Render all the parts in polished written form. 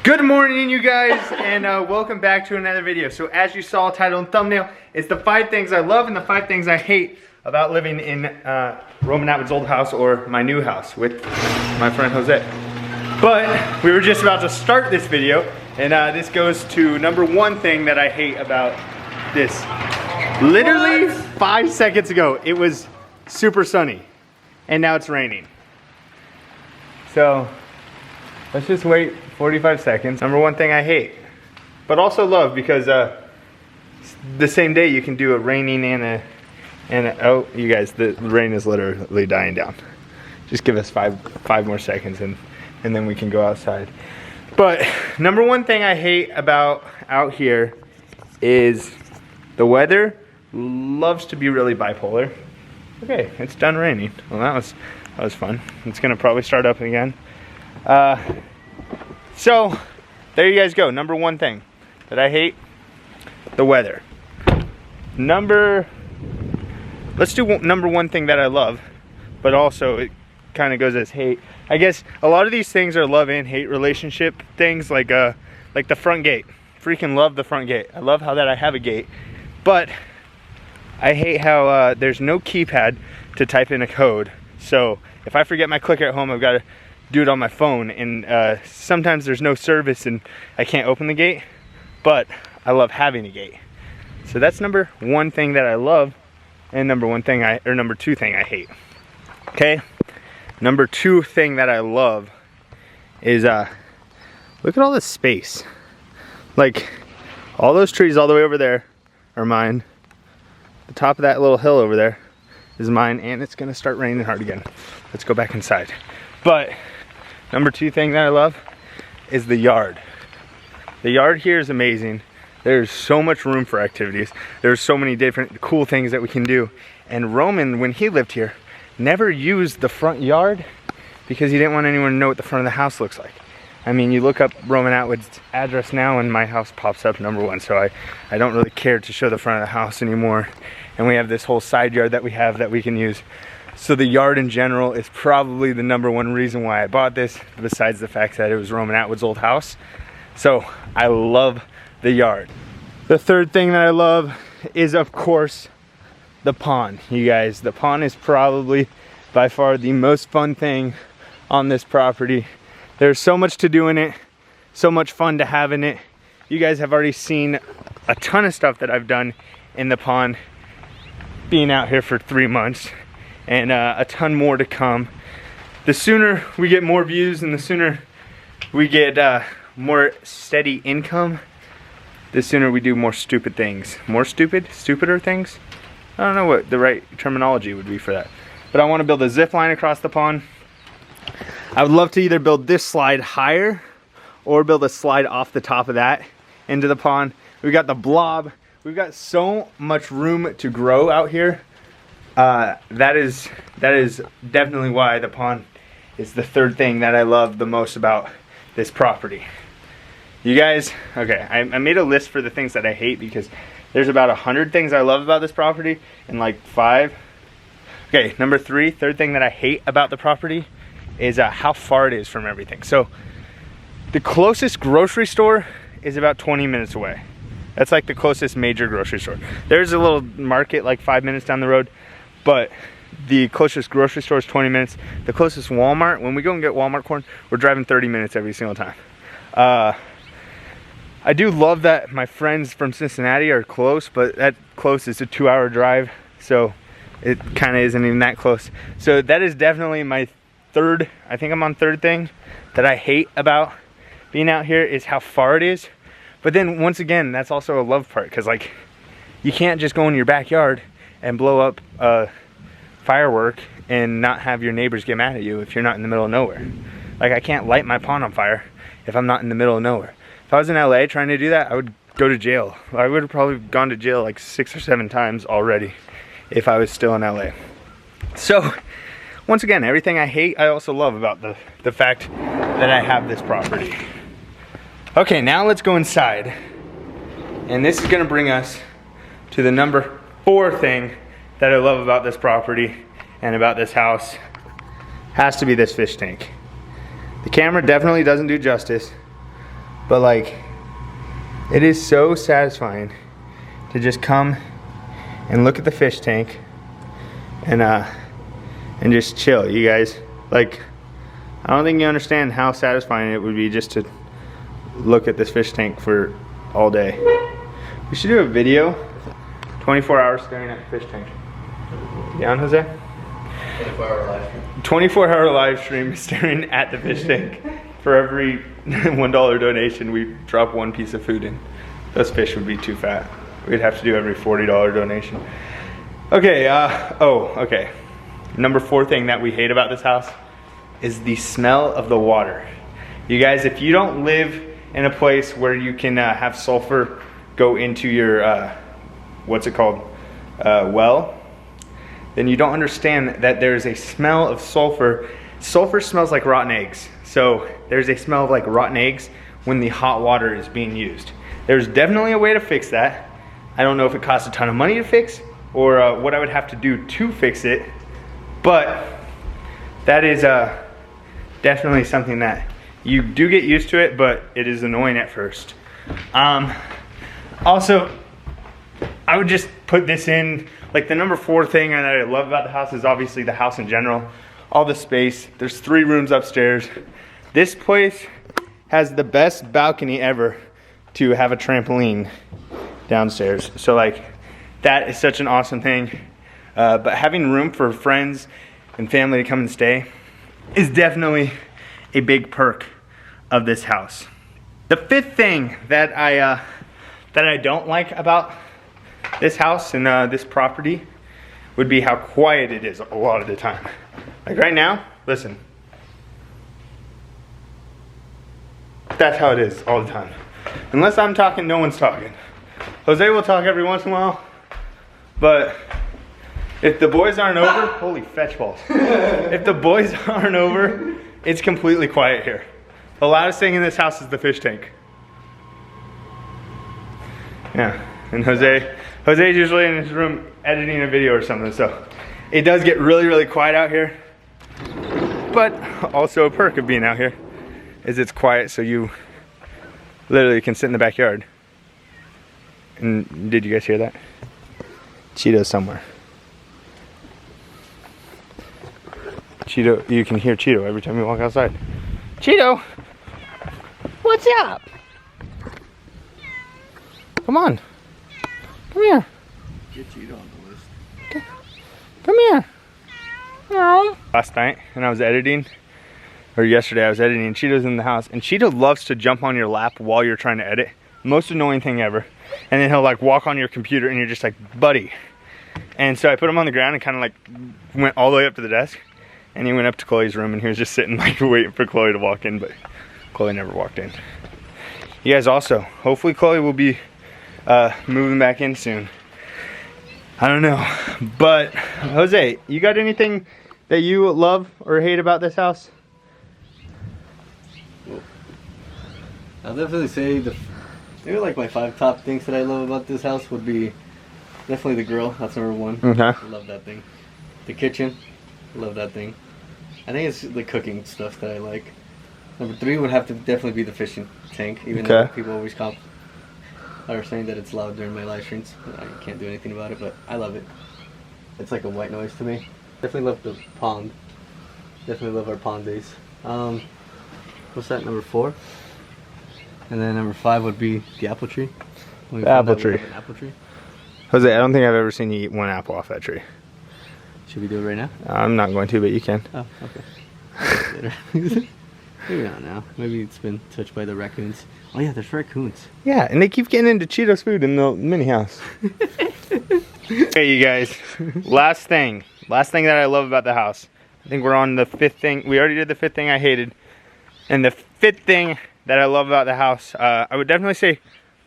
Good morning, you guys, and welcome back to another video. So as you saw, title and thumbnail, it's the 5 things I love and the 5 things I hate about living in Roman Atwood's old house or my new house with my friend Jose. But we were just about to start this video, and this goes to number 1 thing that I hate about this. Literally 5 seconds ago, it was super sunny, and now it's raining. So let's just wait 45 seconds. Number 1 thing I hate, but also love, because the same day you can do a raining and a oh, you guys, the rain is literally dying down. Just give us five more seconds and then we can go outside. But number 1 thing I hate about out here is the weather loves to be really bipolar. Okay, it's done raining. Well, that was fun. It's gonna probably start up again. So there you guys go. Number 1 thing that I hate, the weather. Let's do number 1 thing that I love, but also it kind of goes as hate. I guess a lot of these things are love and hate relationship things, like the front gate. Freaking love the front gate. I love how that I have a gate, but I hate how there's no keypad to type in a code. So if I forget my clicker at home, I've got to do it on my phone, and sometimes there's no service and I can't open the gate, but I love having a gate. So that's number 1 thing that I love, and number 2 thing I hate. Okay, number 2 thing that I love is look at all this space. Like, all those trees all the way over there are mine. The top of that little hill over there is mine, and it's gonna start raining hard again. Let's go back inside. But number 2 thing that I love is the yard. The yard here is amazing. There's so much room for activities. There's so many different cool things that we can do. And Roman, when he lived here, never used the front yard because he didn't want anyone to know what the front of the house looks like. I mean, you look up Roman Atwood's address now and my house pops up number 1. So I don't really care to show the front of the house anymore. And we have this whole side yard that we have that we can use. So the yard in general is probably the number 1 reason why I bought this, besides the fact that it was Roman Atwood's old house. So I love the yard. The 3rd thing that I love is, of course, the pond. You guys, the pond is probably by far the most fun thing on this property. There's so much to do in it, so much fun to have in it. You guys have already seen a ton of stuff that I've done in the pond, being out here for 3 months. And a ton more to come. The sooner we get more views and the sooner we get more steady income, the sooner we do more stupid things. Stupider things? I don't know what the right terminology would be for that. But I want to build a zip line across the pond. I would love to either build this slide higher or build a slide off the top of that into the pond. We've got the blob. We've got so much room to grow out here. That is definitely why the pond is the 3rd thing that I love the most about this property. You guys, okay, I made a list for the things that I hate because there's about 100 things I love about this property and like 5. Okay, number 3, 3rd thing that I hate about the property is how far it is from everything. So the closest grocery store is about 20 minutes away. That's like the closest major grocery store. There's a little market like 5 minutes down the road, but the closest grocery store is 20 minutes. The closest Walmart, when we go and get Walmart corn, we're driving 30 minutes every single time. I do love that my friends from Cincinnati are close, but that close is a 2-hour drive, so it kind of isn't even that close. So that is definitely my 3rd, I think I'm on 3rd thing that I hate about being out here, is how far it is. But then once again, that's also a love part, because like, you can't just go in your backyard and blow up a firework and not have your neighbors get mad at you if you're not in the middle of nowhere. Like, I can't light my pond on fire if I'm not in the middle of nowhere. If I was in LA trying to do that, I would go to jail. I would have probably gone to jail like 6 or 7 times already if I was still in LA. So once again, everything I hate, I also love about the fact that I have this property. Okay, now let's go inside. And this is gonna bring us to the number 4 thing that I love about this property and about this house. Has to be this fish tank. The camera definitely doesn't do justice, but like, it is so satisfying to just come and look at the fish tank and just chill, you guys. Like, I don't think you understand how satisfying it would be just to look at this fish tank for all day. We should do a video, 24 hours staring at the fish tank. Down, Jose? 24-hour live stream. 24-hour live stream staring at the fish tank. For every $1 donation, we drop one piece of food in. Those fish would be too fat. We'd have to do every $40 donation. Okay, okay. Number 4 thing that we hate about this house is the smell of the water. You guys, if you don't live in a place where you can have sulfur go into your, what's it called, well, then you don't understand that there's a smell of sulfur. Sulfur smells like rotten eggs. So there's a smell of like rotten eggs when the hot water is being used. There's definitely a way to fix that. I don't know if it costs a ton of money to fix or what I would have to do to fix it, but that is definitely something that you do get used to it, but it is annoying at first. Also, I would just put this in, like the number 4 thing that I love about the house is obviously the house in general. All the space. There's 3 rooms upstairs. This place has the best balcony ever to have a trampoline downstairs. So like, that is such an awesome thing. But having room for friends and family to come and stay is definitely a big perk of this house. The 5th thing that I don't like about this house and this property would be how quiet it is a lot of the time. Like right now, listen. That's how it is all the time. Unless I'm talking, no one's talking. Jose will talk every once in a while, but if the boys aren't over, holy fetch balls. If the boys aren't over, it's completely quiet here. The loudest thing in this house is the fish tank. Yeah, and Jose's usually in his room editing a video or something, so it does get really, really quiet out here. But also a perk of being out here is it's quiet, so you literally can sit in the backyard. And did you guys hear that? Cheeto's somewhere. Cheeto, you can hear Cheeto every time you walk outside. Cheeto, what's up? Come on, come here. Get Cheeto on the list. Come here. Last night when I was editing, or yesterday I was editing, and Cheeto's in the house, and Cheeto loves to jump on your lap while you're trying to edit. Most annoying thing ever. And then he'll like walk on your computer and you're just like, buddy. And so I put him on the ground and kind of like went all the way up to the desk, and he went up to Chloe's room and he was just sitting like waiting for Chloe to walk in, but Chloe never walked in. You guys also, hopefully Chloe will be moving back in soon. I don't know, but Jose, you got anything that you love or hate about this house? I'll definitely say maybe like my 5 top things that I love about this house would be definitely the grill. That's number 1. Okay. I love that thing. The kitchen, I love that thing. I think it's the cooking stuff that I like. Number 3 would have to definitely be the fishing tank, even though people always are saying that it's loud during my live streams. I can't do anything about it, but I love it. It's like a white noise to me. Definitely love the pond. Definitely love our pond days. What's that, number 4? And then number 5 would be the apple tree. The apple tree. An apple tree. Jose, I don't think I've ever seen you eat one apple off that tree. Should we do it right now? I'm not going to, but you can. Oh, okay. Later. Maybe not now. Maybe it's been touched by the raccoons. Oh yeah, there's raccoons. Yeah, and they keep getting into Cheetos food in the mini house. Okay, you guys. Last thing that I love about the house. I think we're on the 5th thing. We already did the 5th thing I hated. And the 5th thing that I love about the house, I would definitely say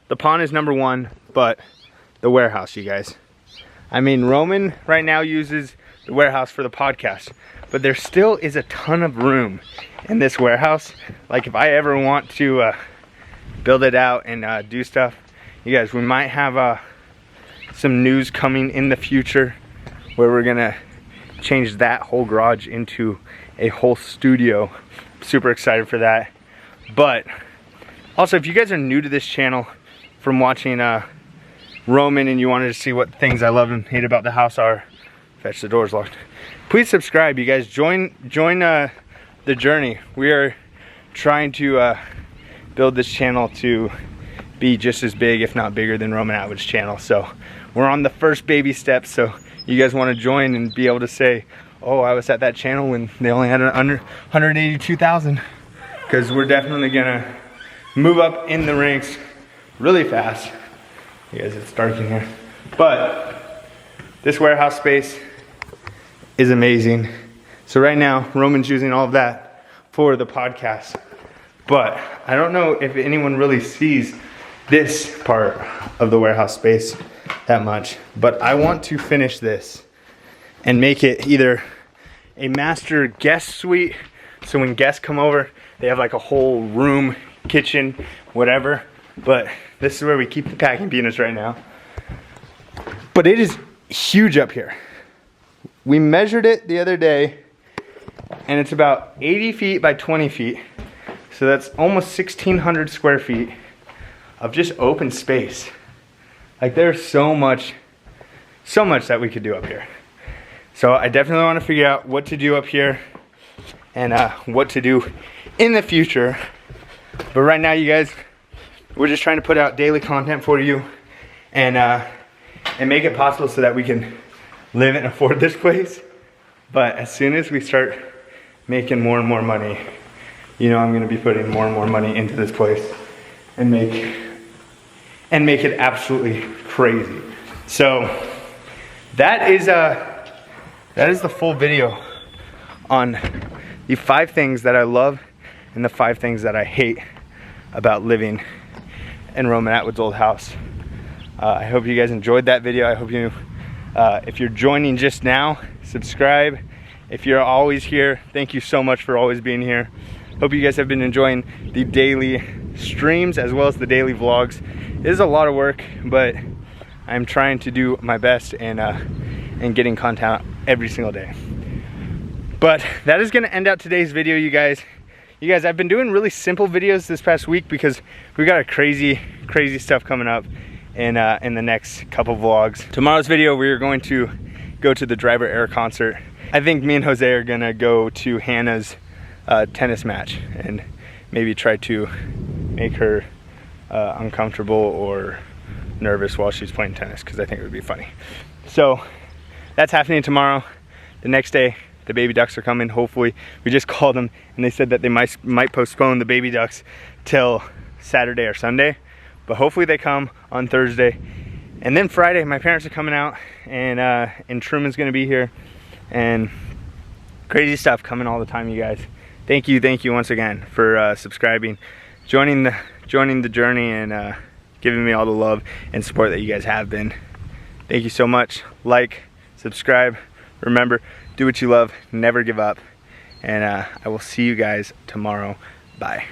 the pond is number 1, but the warehouse, you guys. I mean, Roman right now uses the warehouse for the podcast, but there still is a ton of room in this warehouse. Like if I ever want to build it out and do stuff, you guys, we might have some news coming in the future where we're gonna change that whole garage into a whole studio. Super excited for that. But Also, if you guys are new to this channel from watching Roman and you wanted to see what things I love and hate about the house are, fetch, the door's locked. Please subscribe, you guys. Join the journey. We are trying to build this channel to be just as big, if not bigger, than Roman Atwood's channel. So we're on the first baby steps. So you guys want to join and be able to say, oh, I was at that channel when they only had under 182,000. Because we're definitely gonna move up in the ranks really fast. You guys, it's dark in here. But this warehouse space is amazing. So right now, Roman's using all of that for the podcast. But I don't know if anyone really sees this part of the warehouse space that much. But I want to finish this and make it either a master guest suite, so when guests come over, they have like a whole room, kitchen, whatever. But this is where we keep the packing peanuts right now. But it is huge up here. We measured it the other day, and it's about 80 feet by 20 feet. So that's almost 1,600 square feet of just open space. Like, there's so much that we could do up here. So I definitely want to figure out what to do up here and what to do in the future. But right now, you guys, we're just trying to put out daily content for you and make it possible so that we can live and afford this place. But as soon as we start making more and more money, you know, I'm going to be putting more and more money into this place and make it absolutely crazy. So that is the full video on the 5 things that I love and the 5 things that I hate about living in Roman Atwood's old house. I hope you guys enjoyed that video. I hope you, if you're joining just now, subscribe. If you're always here, thank you so much for always being here. Hope you guys have been enjoying the daily streams as well as the daily vlogs. It is a lot of work, but I'm trying to do my best and getting content out every single day. But that is gonna end out today's video, you guys. I've been doing really simple videos this past week because we got a crazy stuff coming up in the next couple vlogs. Tomorrow's video, we are going to go to the Driver Air concert. I think me and Jose are gonna go to Hannah's tennis match and maybe try to make her uncomfortable or nervous while she's playing tennis, because I think it would be funny. So that's happening tomorrow. The next day, the baby ducks are coming, hopefully. We just called them and they said that they might postpone the baby ducks till Saturday or Sunday, but hopefully they come on Thursday. And then Friday, my parents are coming out, and Truman's gonna be here, and crazy stuff coming all the time, you guys. Thank you once again for subscribing, joining the journey, and giving me all the love and support that you guys have been. Thank you so much. Like, subscribe. Remember, do what you love, never give up, and I will see you guys tomorrow. Bye.